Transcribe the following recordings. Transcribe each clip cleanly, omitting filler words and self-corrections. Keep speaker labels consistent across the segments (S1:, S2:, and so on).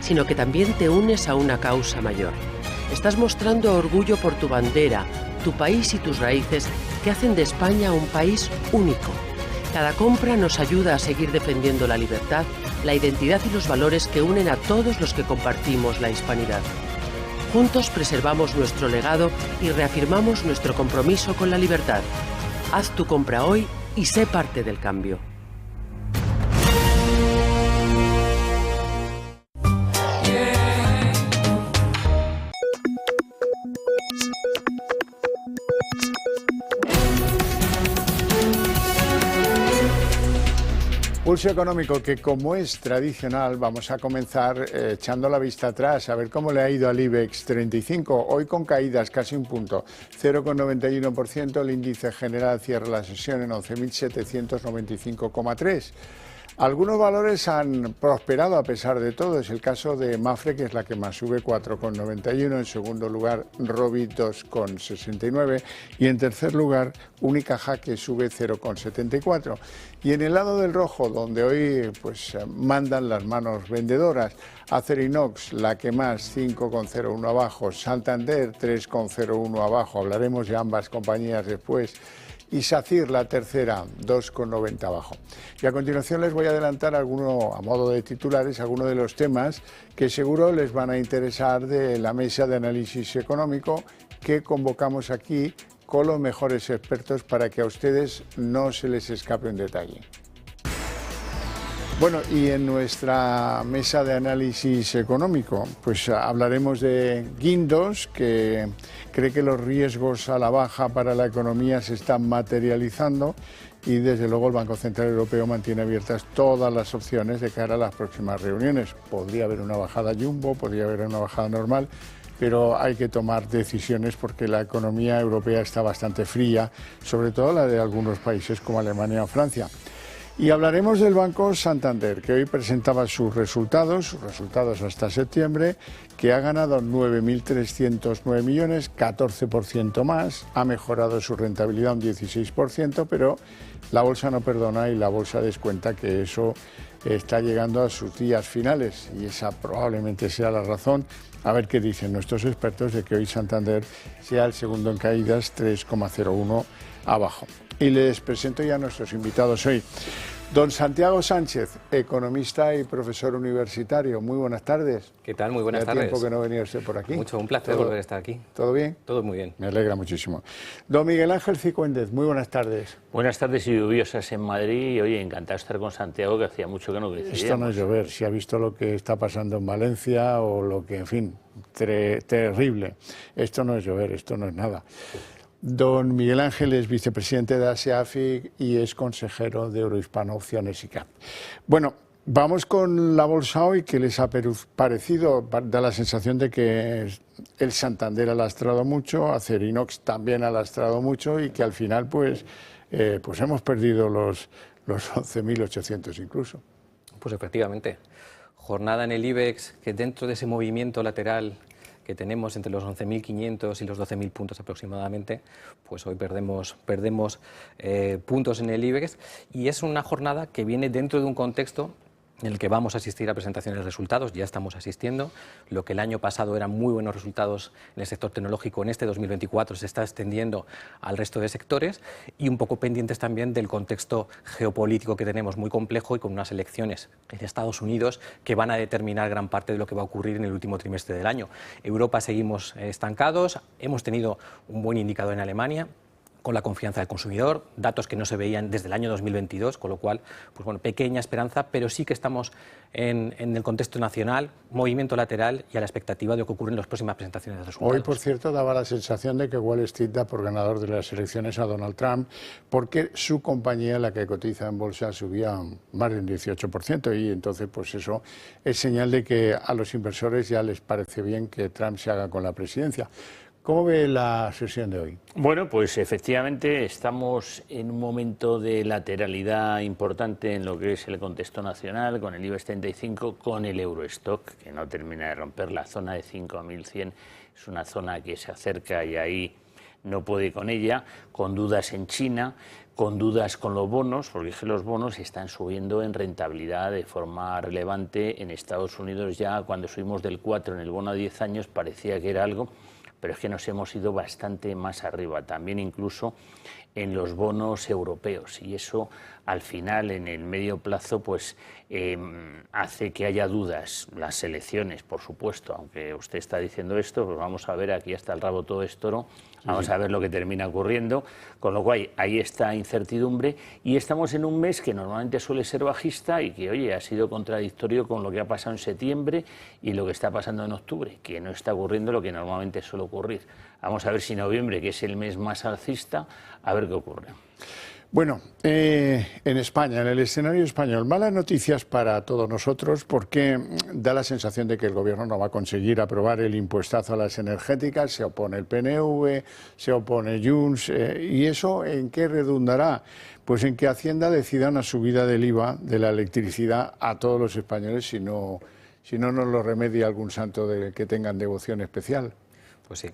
S1: sino que también te unes a una causa mayor. Estás mostrando orgullo por tu bandera, tu país y tus raíces, que hacen de España un país único. Cada compra nos ayuda a seguir defendiendo la libertad, la identidad y los valores que unen a todos los que compartimos la hispanidad. Juntos preservamos nuestro legado y reafirmamos nuestro compromiso con la libertad. Haz tu compra hoy y sé parte del cambio.
S2: Pulso económico que, como es tradicional, vamos a comenzar echando la vista atrás, a ver cómo le ha ido al IBEX 35, hoy con caídas casi un punto, 0,91%, el índice general cierra la sesión en 11.795,3. Algunos valores han prosperado a pesar de todo, es el caso de Mapfre, que es la que más sube, 4,91, en segundo lugar Robi, 2,69 y en tercer lugar Unicaja, que sube 0,74. Y en el lado del rojo, donde hoy pues mandan las manos vendedoras, Acerinox, la que más, 5,01 abajo, Santander, 3,01 abajo, hablaremos de ambas compañías después, y SACIR, la tercera, 2,90 abajo. Y a continuación les voy a adelantar alguno, a modo de titulares, algunos de los temas que seguro les van a interesar de la mesa de análisis económico que convocamos aquí con los mejores expertos para que a ustedes no se les escape un detalle. Bueno, y en nuestra mesa de análisis económico, pues hablaremos de Guindos, que cree que los riesgos a la baja para la economía se están materializando y desde luego el Banco Central Europeo mantiene abiertas todas las opciones de cara a las próximas reuniones. Podría haber una bajada jumbo, podría haber una bajada normal, pero hay que tomar decisiones porque la economía europea está bastante fría, sobre todo la de algunos países como Alemania o Francia. Y hablaremos del Banco Santander, que hoy presentaba sus resultados hasta septiembre, que ha ganado 9.309 millones, 14% más, ha mejorado su rentabilidad un 16%, pero la bolsa no perdona y la bolsa descuenta que eso está llegando a sus días finales y esa probablemente sea la razón. A ver qué dicen nuestros expertos de que hoy Santander sea el segundo en caídas, 3,01 abajo. Y les presento ya a nuestros invitados hoy. Don Santiago Sánchez, economista y profesor universitario. Muy buenas tardes.
S3: ¿Qué tal? Muy buenas tardes.
S2: Tiempo que no venía usted por aquí.
S3: Mucho, un placer volver a estar aquí.
S2: ¿Todo bien?
S3: Todo muy bien.
S2: Me alegra muchísimo. Don Miguel Ángel Cicuéndez, muy buenas tardes.
S4: Buenas tardes y lluviosas en Madrid. Y oye, encantado de estar con Santiago, que hacía mucho que no coincidíamos.
S2: Esto no es llover, si ha visto lo que está pasando en Valencia o lo que, en fin, terrible. Esto no es llover, esto no es nada. Don Miguel Ángel es vicepresidente de ASEAFIC y es consejero de Eurohispano Opciones ICAP. Bueno, vamos con la bolsa hoy. ¿Qué les ha parecido? Da la sensación de que el Santander ha lastrado mucho, Acerinox también ha lastrado mucho y que al final pues hemos perdido los 11.800 incluso.
S3: Pues efectivamente, jornada en el IBEX que dentro de ese movimiento lateral que tenemos entre los 11.500 y los 12.000 puntos aproximadamente, pues hoy perdemos puntos en el IBEX y es una jornada que viene dentro de un contexto en el que vamos a asistir a presentaciones de resultados, ya estamos asistiendo. Lo que el año pasado eran muy buenos resultados en el sector tecnológico, en este 2024 se está extendiendo al resto de sectores y un poco pendientes también del contexto geopolítico que tenemos muy complejo y con unas elecciones en Estados Unidos que van a determinar gran parte de lo que va a ocurrir en el último trimestre del año. Europa seguimos estancados, hemos tenido un buen indicador en Alemania, con la confianza del consumidor, datos que no se veían desde el año 2022, con lo cual, pues bueno, pequeña esperanza, pero sí que estamos en el contexto nacional, movimiento lateral y a la expectativa de lo que ocurre en las próximas presentaciones de resultados.
S2: Hoy, por cierto, daba la sensación de que Wall Street da por ganador de las elecciones a Donald Trump, porque su compañía, la que cotiza en bolsa, subía más del 18%, y entonces, pues eso es señal de que a los inversores ya les parece bien que Trump se haga con la presidencia. ¿Cómo ve la sesión de hoy?
S4: Bueno, pues efectivamente estamos en un momento de lateralidad importante en lo que es el contexto nacional, con el IBEX 35, con el Eurostock, que no termina de romper la zona de 5.100. Es una zona que se acerca y ahí no puede con ella, con dudas en China, con dudas con los bonos, porque es que los bonos están subiendo en rentabilidad de forma relevante. En Estados Unidos ya cuando subimos del 4 en el bono a 10 años parecía que era algo, pero es que nos hemos ido bastante más arriba, también incluso en los bonos europeos, y eso al final en el medio plazo pues hace que haya dudas. Las elecciones, por supuesto, aunque usted está diciendo esto, pues vamos a ver, aquí hasta el rabo todo es toro, vamos a ver lo que termina ocurriendo, con lo cual ahí está incertidumbre, y estamos en un mes que normalmente suele ser bajista y que, oye, ha sido contradictorio con lo que ha pasado en septiembre y lo que está pasando en octubre, que no está ocurriendo lo que normalmente suele ocurrir. Vamos a ver si noviembre, que es el mes más alcista, a ver qué ocurre.
S2: Bueno, en España, en el escenario español, malas noticias para todos nosotros porque da la sensación de que el Gobierno no va a conseguir aprobar el impuestazo a las energéticas, se opone el PNV, se opone Junts, ¿y eso en qué redundará? Pues en que Hacienda decida una subida del IVA de la electricidad a todos los españoles si no nos lo remedia algún santo que tengan devoción especial.
S3: Pues sí,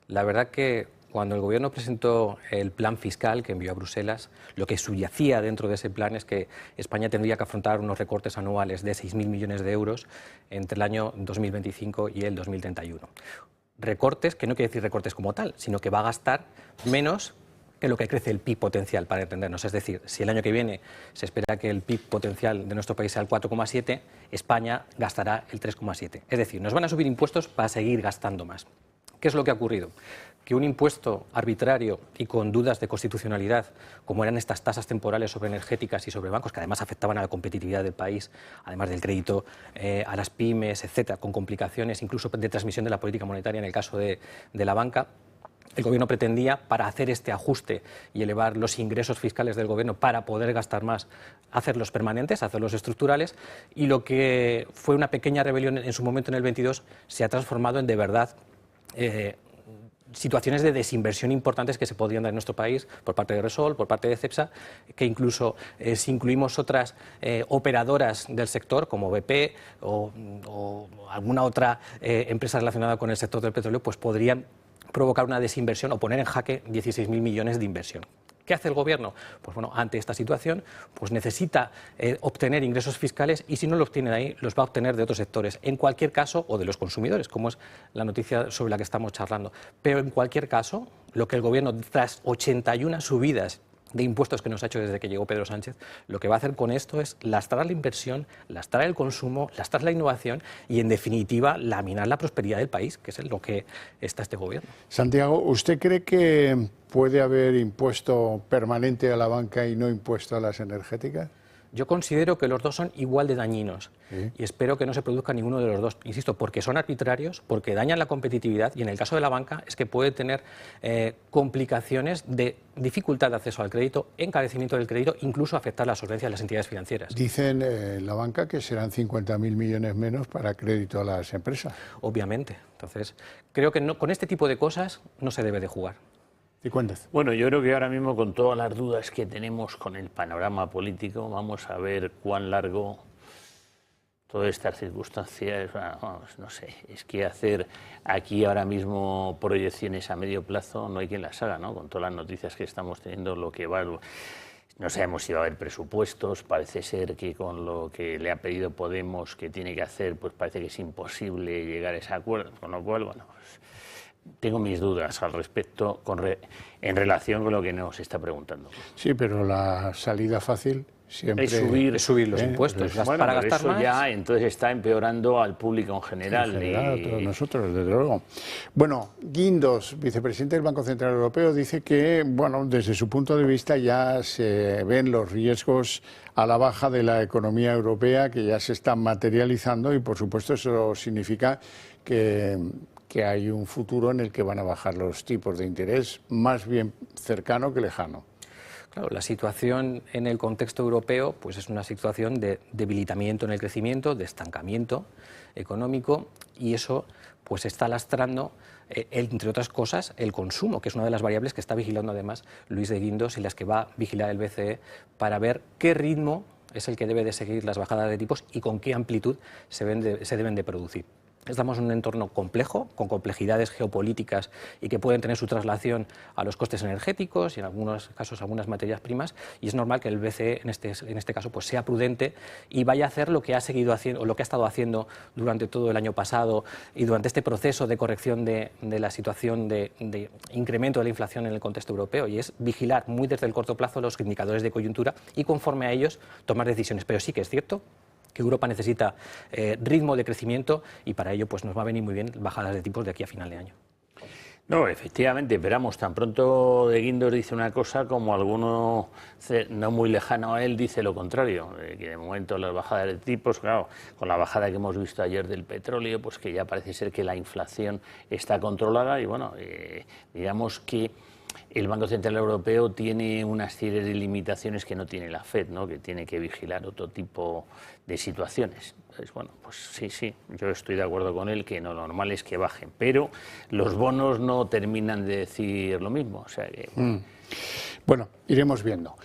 S3: la verdad que cuando el Gobierno presentó el plan fiscal que envió a Bruselas, lo que subyacía dentro de ese plan es que España tendría que afrontar unos recortes anuales de 6.000 millones de euros entre el año 2025 y el 2031. Recortes que no quiere decir recortes como tal, sino que va a gastar menos que lo que crece el PIB potencial, para entendernos. Es decir, si el año que viene se espera que el PIB potencial de nuestro país sea el 4,7, España gastará el 3,7. Es decir, nos van a subir impuestos para seguir gastando más. ¿Qué es lo que ha ocurrido? Que un impuesto arbitrario y con dudas de constitucionalidad, como eran estas tasas temporales sobre energéticas y sobre bancos, que además afectaban a la competitividad del país, además del crédito a las pymes, etcétera, con complicaciones incluso de transmisión de la política monetaria en el caso de la banca, el Gobierno pretendía, para hacer este ajuste y elevar los ingresos fiscales del Gobierno para poder gastar más, hacerlos permanentes, hacerlos estructurales, y lo que fue una pequeña rebelión en su momento en el 22 se ha transformado en de verdad situaciones de desinversión importantes que se podrían dar en nuestro país por parte de Repsol, por parte de Cepsa, que incluso si incluimos otras operadoras del sector como BP o alguna otra empresa relacionada con el sector del petróleo, pues podrían provocar una desinversión o poner en jaque 16.000 millones de inversión. ¿Qué hace el Gobierno? Pues bueno, ante esta situación, pues necesita obtener ingresos fiscales, y si no los obtiene de ahí, los va a obtener de otros sectores, en cualquier caso, o de los consumidores, como es la noticia sobre la que estamos charlando. Pero en cualquier caso, lo que el Gobierno, tras 81 subidas de impuestos que nos ha hecho desde que llegó Pedro Sánchez, lo que va a hacer con esto es lastrar la inversión, lastrar el consumo, lastrar la innovación y, en definitiva, laminar la prosperidad del país, que es en lo que está este Gobierno.
S2: Santiago, ¿usted cree que puede haber impuesto permanente a la banca y no impuesto a las energéticas?
S3: Yo considero que los dos son igual de dañinos,
S2: ¿sí?
S3: Y espero que no se produzca ninguno de los dos, insisto, porque son arbitrarios, porque dañan la competitividad, y en el caso de la banca es que puede tener complicaciones de dificultad de acceso al crédito, encarecimiento del crédito, incluso afectar la solvencia de las entidades financieras.
S2: Dicen la banca que serán 50.000 millones menos para crédito a las empresas.
S3: Obviamente. Entonces, creo que no, con este tipo de cosas no se debe de jugar.
S4: Bueno, yo creo que ahora mismo, con todas las dudas que tenemos con el panorama político, vamos a ver cuán largo todas estas circunstancias, vamos, no sé, es que hacer aquí ahora mismo proyecciones a medio plazo no hay quien las haga, ¿no? Con todas las noticias que estamos teniendo, lo que va, no sabemos si va a haber presupuestos, parece ser que con lo que le ha pedido Podemos que tiene que hacer, pues parece que es imposible llegar a ese acuerdo, con lo cual, bueno, pues, tengo mis dudas al respecto en relación con lo que nos está preguntando.
S2: Sí, pero la salida fácil siempre
S3: es subir los impuestos.
S4: Bueno,
S3: para gastar
S4: eso
S3: más,
S4: ya entonces está empeorando al público en general.
S2: A todos nosotros, desde luego. Bueno, Guindos, vicepresidente del Banco Central Europeo, dice que, bueno, desde su punto de vista ya se ven los riesgos a la baja de la economía europea, que ya se están materializando, y por supuesto eso significa que hay un futuro en el que van a bajar los tipos de interés, más bien cercano que lejano.
S3: Claro, la situación en el contexto europeo pues es una situación de debilitamiento en el crecimiento, de estancamiento económico, y eso pues está lastrando, entre otras cosas, el consumo, que es una de las variables que está vigilando además Luis de Guindos y las que va a vigilar el BCE para ver qué ritmo es el que debe de seguir las bajadas de tipos y con qué amplitud se deben de producir. Estamos en un entorno complejo, con complejidades geopolíticas y que pueden tener su traslación a los costes energéticos y en algunos casos algunas materias primas, y es normal que el BCE en este caso pues sea prudente y vaya a hacer lo que ha seguido haciendo o lo que ha estado haciendo durante todo el año pasado y durante este proceso de corrección de la situación de incremento de la inflación en el contexto europeo, y es vigilar muy desde el corto plazo los indicadores de coyuntura y conforme a ellos tomar decisiones. Pero sí que es cierto que Europa necesita ritmo de crecimiento y para ello pues nos va a venir muy bien bajadas de tipos de aquí a final de año.
S4: No, efectivamente, esperamos. Tan pronto de Guindos dice una cosa como alguno no muy lejano a él dice lo contrario, que de momento las bajadas de tipos, claro, con la bajada que hemos visto ayer del petróleo, pues que ya parece ser que la inflación está controlada y bueno, digamos que el Banco Central Europeo tiene una serie de limitaciones que no tiene la FED, ¿no? Que tiene que vigilar otro tipo de situaciones. Entonces, bueno, pues sí, yo estoy de acuerdo con él que lo normal es que bajen, pero los bonos no terminan de decir lo mismo. O sea que,
S2: Bueno, iremos viendo.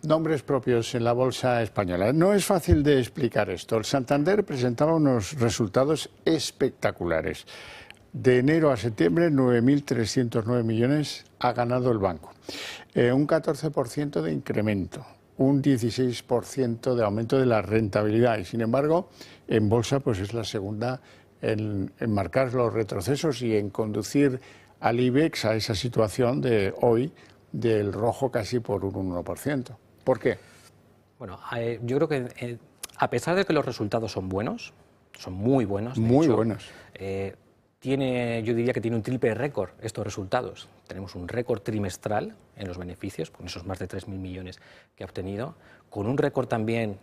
S2: Nombres propios en la bolsa española. No es fácil de explicar esto. El Santander presentaba unos resultados espectaculares. De enero a septiembre, 9.309 millones ha ganado el banco. Un 14% de incremento, un 16% de aumento de la rentabilidad. Y sin embargo, en bolsa pues es la segunda en marcar los retrocesos y en conducir al IBEX a esa situación de hoy del rojo casi por un 1%. ¿Por qué?
S3: Bueno, yo creo que a pesar de que los resultados son buenos, son muy buenos.
S2: Muy buenos.
S3: Yo diría que tiene un triple récord estos resultados. Tenemos un récord trimestral en los beneficios, con esos más de 3.000 millones que ha obtenido, con un récord también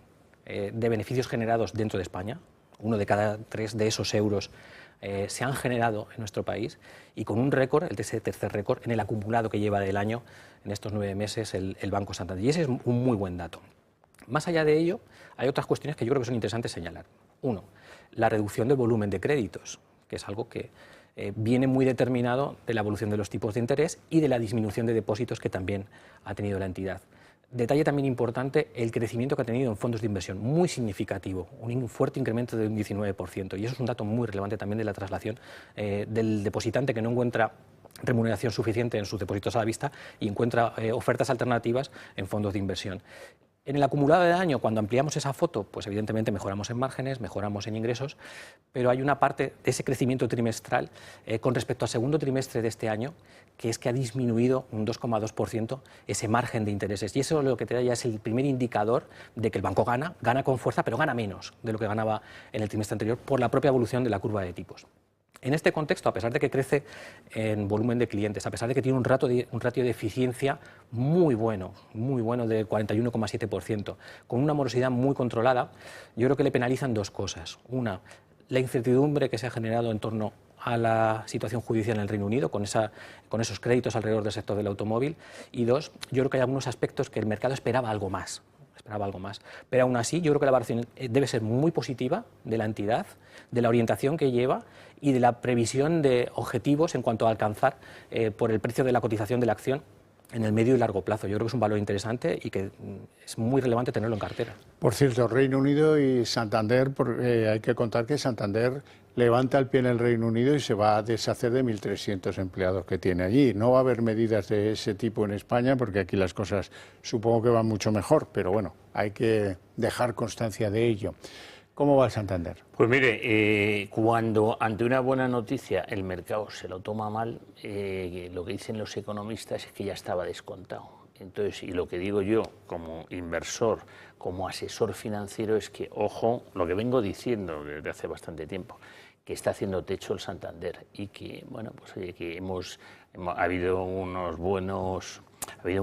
S3: de beneficios generados dentro de España. 1 de cada 3 de esos euros se han generado en nuestro país, y con un récord, ese tercer récord, en el acumulado que lleva del año, en estos 9 meses, el Banco Santander. Y ese es un muy buen dato. Más allá de ello, hay otras cuestiones que yo creo que son interesantes señalar. Uno, la reducción del volumen de créditos, que es algo que viene muy determinado de la evolución de los tipos de interés y de la disminución de depósitos que también ha tenido la entidad. Detalle también importante, el crecimiento que ha tenido en fondos de inversión, muy significativo, un fuerte incremento de un 19%, y eso es un dato muy relevante también de la traslación del depositante que no encuentra remuneración suficiente en sus depósitos a la vista y encuentra ofertas alternativas en fondos de inversión. En el acumulado de año, cuando ampliamos esa foto, pues evidentemente mejoramos en márgenes, mejoramos en ingresos, pero hay una parte de ese crecimiento trimestral con respecto al segundo trimestre de este año, que es que ha disminuido un 2,2% ese margen de intereses. Y eso lo que te da ya es el primer indicador de que el banco gana con fuerza, pero gana menos de lo que ganaba en el trimestre anterior por la propia evolución de la curva de tipos. En este contexto, a pesar de que crece en volumen de clientes, a pesar de que tiene un ratio de eficiencia muy bueno del 41,7%, con una morosidad muy controlada, yo creo que le penalizan dos cosas. Una, la incertidumbre que se ha generado en torno a la situación judicial en el Reino Unido, con esos créditos alrededor del sector del automóvil. Y dos, yo creo que hay algunos aspectos que el mercado esperaba algo más. Pero aún así, yo creo que la valoración debe ser muy positiva de la entidad, de la orientación que lleva y de la previsión de objetivos en cuanto a alcanzar por el precio de la cotización de la acción en el medio y largo plazo. Yo creo que es un valor interesante y que es muy relevante tenerlo en cartera.
S2: Por cierto, Reino Unido y Santander, hay que contar que Santander levanta el pie en el Reino Unido y se va a deshacer de 1.300 empleados que tiene allí. No va a haber medidas de ese tipo en España porque aquí las cosas supongo que van mucho mejor, pero bueno, hay que dejar constancia de ello. ¿Cómo va el Santander?
S4: Pues mire, cuando ante una buena noticia el mercado se lo toma mal, lo que dicen los economistas es que ya estaba descontado. Entonces, y lo que digo yo como inversor, como asesor financiero, es que, ojo, lo que vengo diciendo desde hace bastante tiempo, que está haciendo techo el Santander y que, bueno, pues oye, que ha habido un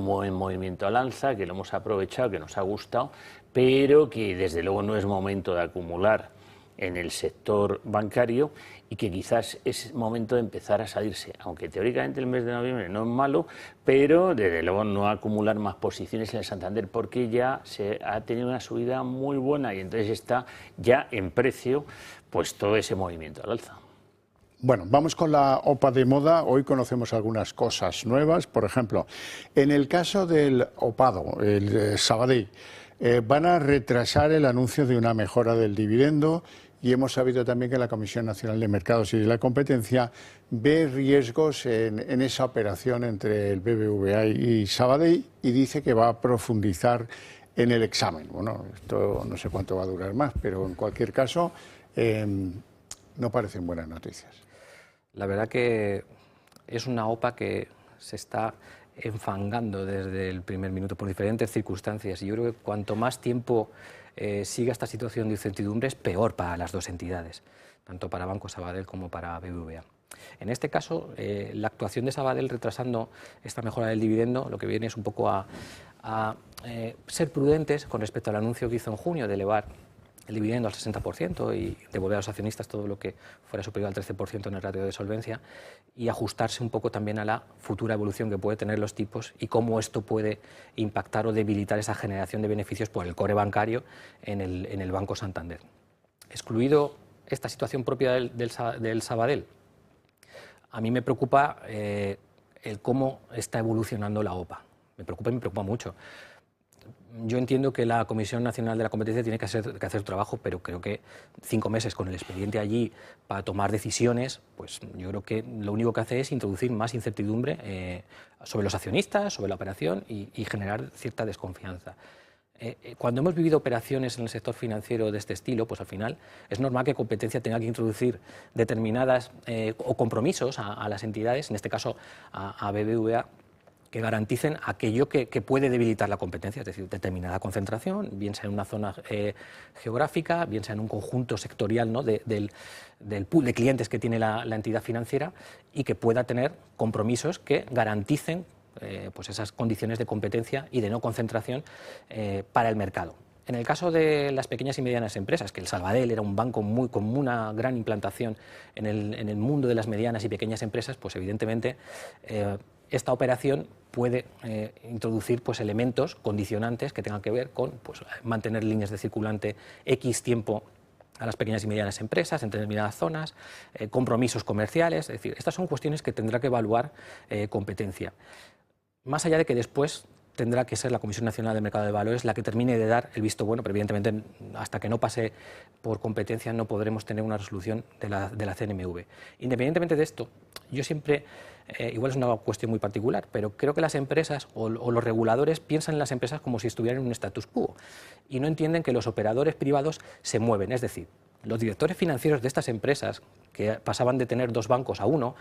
S4: buen movimiento al alza, que lo hemos aprovechado, que nos ha gustado, pero que desde luego no es momento de acumular en el sector bancario y que quizás es momento de empezar a salirse, aunque teóricamente el mes de noviembre no es malo, pero desde luego no acumular más posiciones en el Santander porque ya se ha tenido una subida muy buena y entonces está ya en precio pues todo ese movimiento al alza.
S2: Bueno, vamos con la OPA de moda. Hoy conocemos algunas cosas nuevas. Por ejemplo, en el caso del OPADO, el Sabadell, van a retrasar el anuncio de una mejora del dividendo y hemos sabido también que la Comisión Nacional de Mercados y de la Competencia ve riesgos en esa operación entre el BBVA y Sabadell y dice que va a profundizar en el examen. Bueno, esto no sé cuánto va a durar más, pero en cualquier caso no parecen buenas noticias.
S3: La verdad que es una OPA que se está enfangando desde el primer minuto por diferentes circunstancias, y yo creo que cuanto más tiempo siga esta situación de incertidumbre es peor para las dos entidades, tanto para Banco Sabadell como para BBVA. En este caso, la actuación de Sabadell retrasando esta mejora del dividendo lo que viene es un poco a ser prudentes con respecto al anuncio que hizo en junio de elevar el dividendo al 60% y devolver a los accionistas todo lo que fuera superior al 13% en el ratio de solvencia, y ajustarse un poco también a la futura evolución que puede tener los tipos y cómo esto puede impactar o debilitar esa generación de beneficios por el core bancario en el Banco Santander. Excluido esta situación propia del Sabadell, a mí me preocupa el cómo está evolucionando la OPA. Me preocupa y me preocupa mucho. Yo entiendo que la Comisión Nacional de la Competencia tiene que hacer trabajo, pero creo que 5 meses con el expediente allí para tomar decisiones, pues yo creo que lo único que hace es introducir más incertidumbre sobre los accionistas, sobre la operación y generar cierta desconfianza. Cuando hemos vivido operaciones en el sector financiero de este estilo, pues al final es normal que Competencia tenga que introducir determinadas o compromisos a las entidades, en este caso a BBVA, que garanticen aquello que puede debilitar la competencia, es decir, determinada concentración, bien sea en una zona geográfica, bien sea en un conjunto sectorial, ¿no?, del pool de clientes que tiene la entidad financiera, y que pueda tener compromisos que garanticen pues esas condiciones de competencia y de no concentración para el mercado. En el caso de las pequeñas y medianas empresas, que el Sabadell era un banco con una gran implantación en el mundo de las medianas y pequeñas empresas, pues evidentemente esta operación puede introducir pues elementos condicionantes que tengan que ver con pues, mantener líneas de circulante X tiempo a las pequeñas y medianas empresas en determinadas zonas, compromisos comerciales, es decir, estas son cuestiones que tendrá que evaluar Competencia. Más allá de que después tendrá que ser la Comisión Nacional del Mercado de Valores la que termine de dar el visto bueno, pero evidentemente hasta que no pase por Competencia no podremos tener una resolución de la CNMV. Independientemente de esto, yo siempre, igual es una cuestión muy particular, pero creo que las empresas o los reguladores piensan en las empresas como si estuvieran en un status quo y no entienden que los operadores privados se mueven, es decir, los directores financieros de estas empresas, que pasaban de tener 2 bancos a 1,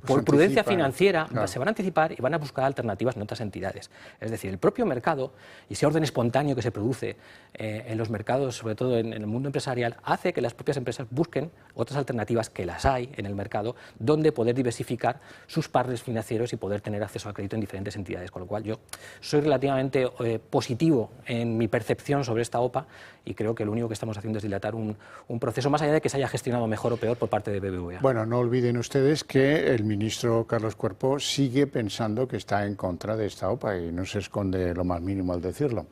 S3: por prudencia financiera, claro, se van a anticipar y van a buscar alternativas en otras entidades. Es decir, el propio mercado y ese orden espontáneo que se produce en los mercados, sobre todo en el mundo empresarial, hace que las propias empresas busquen otras alternativas, que las hay en el mercado, donde poder diversificar sus partners financieros y poder tener acceso al crédito en diferentes entidades. Con lo cual yo soy relativamente positivo en mi percepción sobre esta OPA y creo que lo único que estamos haciendo es dilatar un proceso, más allá de que se haya gestionado mejor o peor por parte de BBVA.
S2: Bueno, no olviden ustedes que el ministro Carlos Cuerpo sigue pensando que está en contra de esta OPA y no se esconde lo más mínimo al decirlo.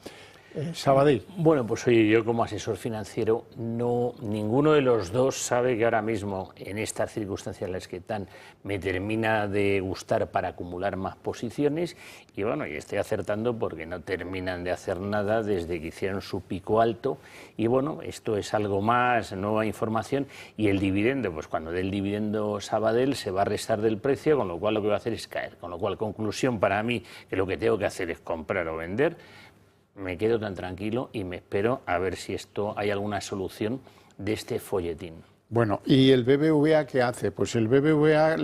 S2: Sabadell.
S4: Bueno, pues oye, yo como asesor financiero, ninguno de los dos sabe que ahora mismo, en estas circunstancias en las que están, me termina de gustar para acumular más posiciones y bueno, y estoy acertando porque no terminan de hacer nada desde que hicieron su pico alto y bueno, esto es algo más, nueva información y el dividendo, pues cuando dé el dividendo Sabadell se va a restar del precio, con lo cual lo que va a hacer es caer, con lo cual conclusión para mí que lo que tengo que hacer es comprar o vender. Me quedo tan tranquilo y me espero a ver si hay alguna solución de este folletín.
S2: Bueno, ¿y el BBVA qué hace? Pues el BBVA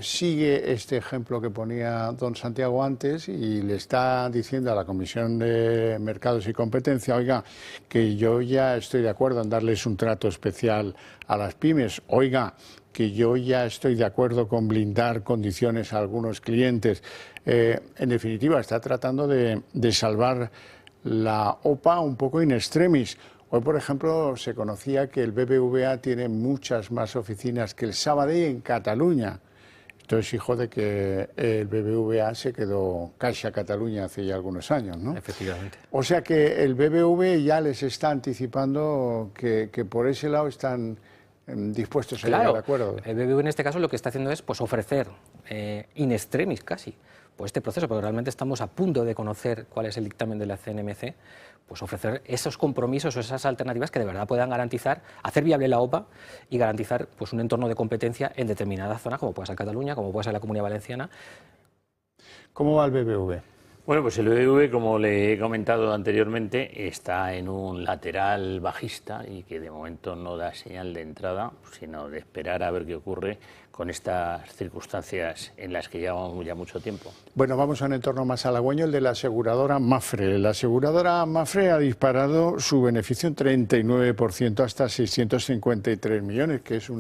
S2: sigue este ejemplo que ponía don Santiago antes y le está diciendo a la Comisión de Mercados y Competencia, oiga, que yo ya estoy de acuerdo en darles un trato especial a las pymes, oiga, que yo ya estoy de acuerdo con blindar condiciones a algunos clientes. En definitiva, está tratando de salvar la OPA un poco in extremis. Hoy, por ejemplo, se conocía que el BBVA tiene muchas más oficinas que el Sabadell en Cataluña. Esto es hijo de que el BBVA se quedó Caixa Cataluña hace ya algunos años, ¿no?
S3: Efectivamente.
S2: O sea que el BBVA ya les está anticipando que por ese lado están dispuestos a
S3: Claro,
S2: llegar a acuerdos.
S3: el BBV en este caso lo que está haciendo es pues, ofrecer in extremis casi pues, este proceso, porque realmente estamos a punto de conocer cuál es el dictamen de la CNMC, pues ofrecer esos compromisos o esas alternativas que de verdad puedan garantizar, hacer viable la OPA y garantizar pues, un entorno de competencia en determinadas zonas, como puede ser Cataluña, como puede ser la Comunidad Valenciana.
S2: ¿Cómo va el BBV?
S4: Bueno, pues el BBV, como le he comentado anteriormente, está en un lateral bajista y que de momento no da señal de entrada, sino de esperar a ver qué ocurre con estas circunstancias en las que llevamos ya mucho tiempo.
S2: Bueno, vamos a un entorno más halagüeño, el de la aseguradora Mapfre. La aseguradora Mapfre ha disparado su beneficio un 39% hasta 653 millones, que es un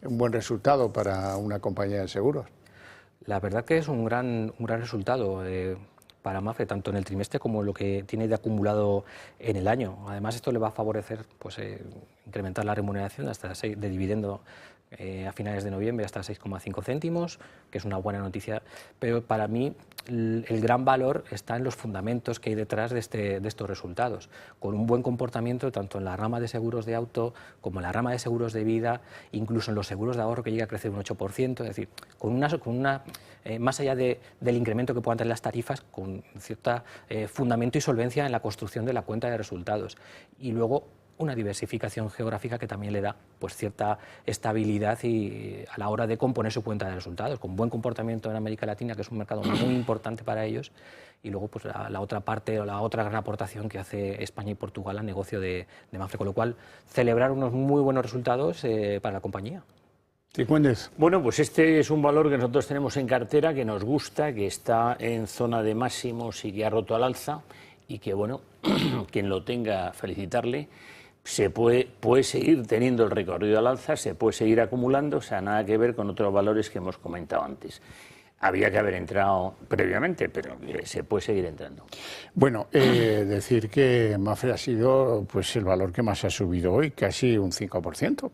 S2: buen resultado para una compañía de seguros.
S3: La verdad que es un gran resultado para Mapfre, tanto en el trimestre como lo que tiene de acumulado en el año. Además, esto le va a favorecer pues, incrementar la remuneración hasta 6 de dividendo a finales de noviembre hasta 6,5 céntimos, que es una buena noticia, pero para mí el gran valor está en los fundamentos que hay detrás de estos resultados, con un buen comportamiento tanto en la rama de seguros de auto como en la rama de seguros de vida, incluso en los seguros de ahorro que llega a crecer un 8%, es decir, más allá del incremento que puedan tener las tarifas, con cierto fundamento y solvencia en la construcción de la cuenta de resultados. Y luego una diversificación geográfica que también le da pues, cierta estabilidad y a la hora de componer su cuenta de resultados, con buen comportamiento en América Latina, que es un mercado muy importante para ellos, y luego pues, la otra parte o la otra gran aportación que hace España y Portugal al negocio de Mapfre, con lo cual celebrar unos muy buenos resultados para la compañía.
S2: Cifuentes.
S4: Bueno, pues este es un valor que nosotros tenemos en cartera, que nos gusta, que está en zona de máximos y que ha roto al alza, y que, bueno, quien lo tenga, felicitarle. Se puede seguir teniendo el recorrido al alza, se puede seguir acumulando, o sea, nada que ver con otros valores que hemos comentado antes. Había que haber entrado previamente, pero se puede seguir entrando.
S2: Bueno, decir que Mapfre ha sido pues, el valor que más ha subido hoy, casi un 5%.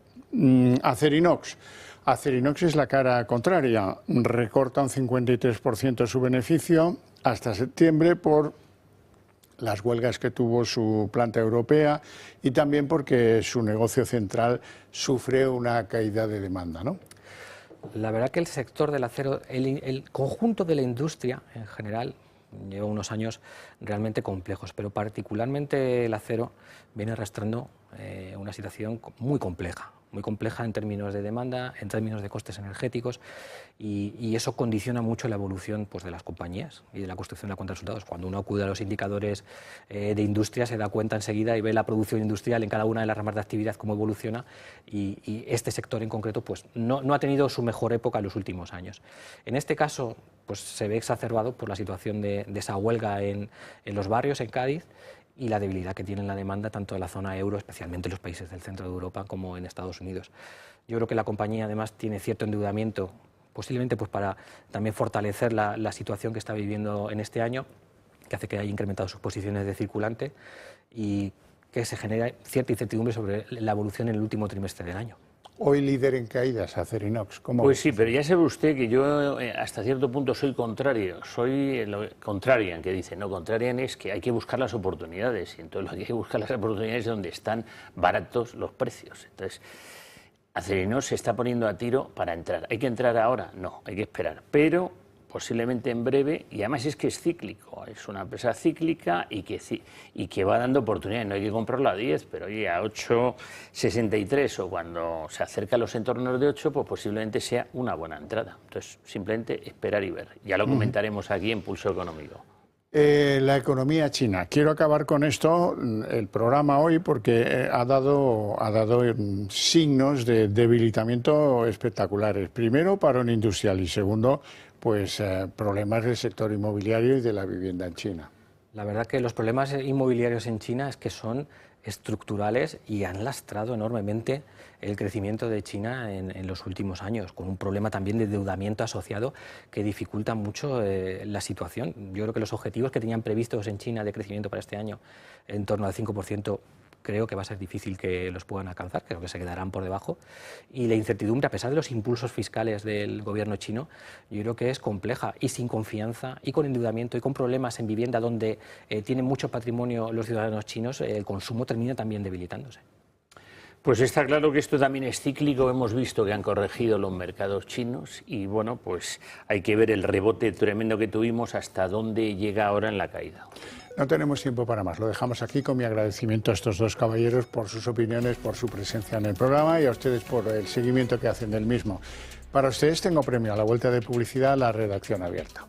S2: Acerinox. Acerinox es la cara contraria, recorta un 53% su beneficio hasta septiembre por las huelgas que tuvo su planta europea y también porque su negocio central sufre una caída de demanda, ¿no?
S3: La verdad que el sector del acero, el conjunto de la industria en general, lleva unos años realmente complejos, pero particularmente el acero viene arrastrando una situación muy compleja en términos de demanda, en términos de costes energéticos, y eso condiciona mucho la evolución pues, de las compañías y de la construcción de la cuenta de resultados. Cuando uno acude a los indicadores de industria se da cuenta enseguida y ve la producción industrial en cada una de las ramas de actividad cómo evoluciona, y este sector en concreto pues, no ha tenido su mejor época en los últimos años. En este caso pues, se ve exacerbado por la situación de esa huelga en los barrios, en Cádiz, y la debilidad que tiene la demanda tanto en la zona euro, especialmente en los países del centro de Europa, como en Estados Unidos. Yo creo que la compañía además tiene cierto endeudamiento, posiblemente pues para también fortalecer la situación que está viviendo en este año, que hace que haya incrementado sus posiciones de circulante y que se genera cierta incertidumbre sobre la evolución en el último trimestre del año.
S2: Hoy líder en caídas, Acerinox.
S4: Pues sí, pero ya sabe usted que yo hasta cierto punto soy contrario. Soy contrarian, que dice, no, contrarian es que hay que buscar las oportunidades. Y entonces lo que hay que buscar las oportunidades es donde están baratos los precios. Entonces, Acerinox se está poniendo a tiro para entrar. ¿Hay que entrar ahora? No, hay que esperar. Pero posiblemente en breve, y además es que es cíclico, es una empresa cíclica y que va dando oportunidades. No hay que comprarlo a 10, pero oye, a 8,63 o cuando se acerca a los entornos de 8, pues posiblemente sea una buena entrada. Entonces, simplemente esperar y ver. Ya lo comentaremos aquí en Pulso Económico.
S2: La economía china. Quiero acabar con esto, el programa hoy, porque ha dado signos de debilitamiento espectaculares. Primero, parón industrial y segundo, pues problemas del sector inmobiliario y de la vivienda en China.
S3: La verdad que los problemas inmobiliarios en China es que son estructurales y han lastrado enormemente el crecimiento de China en los últimos años, con un problema también de endeudamiento asociado que dificulta mucho la situación. Yo creo que los objetivos que tenían previstos en China de crecimiento para este año, en torno al 5%, creo que va a ser difícil que los puedan alcanzar, creo que se quedarán por debajo. Y la incertidumbre, a pesar de los impulsos fiscales del gobierno chino, yo creo que es compleja y sin confianza y con endeudamiento y con problemas en vivienda donde tienen mucho patrimonio los ciudadanos chinos, el consumo termina también debilitándose.
S4: Pues está claro que esto también es cíclico. Hemos visto que han corregido los mercados chinos y bueno, pues hay que ver el rebote tremendo que tuvimos hasta dónde llega ahora en la caída.
S2: No tenemos tiempo para más. Lo dejamos aquí con mi agradecimiento a estos dos caballeros por sus opiniones, por su presencia en el programa y a ustedes por el seguimiento que hacen del mismo. Para ustedes tengo premio a la vuelta de publicidad, la redacción abierta.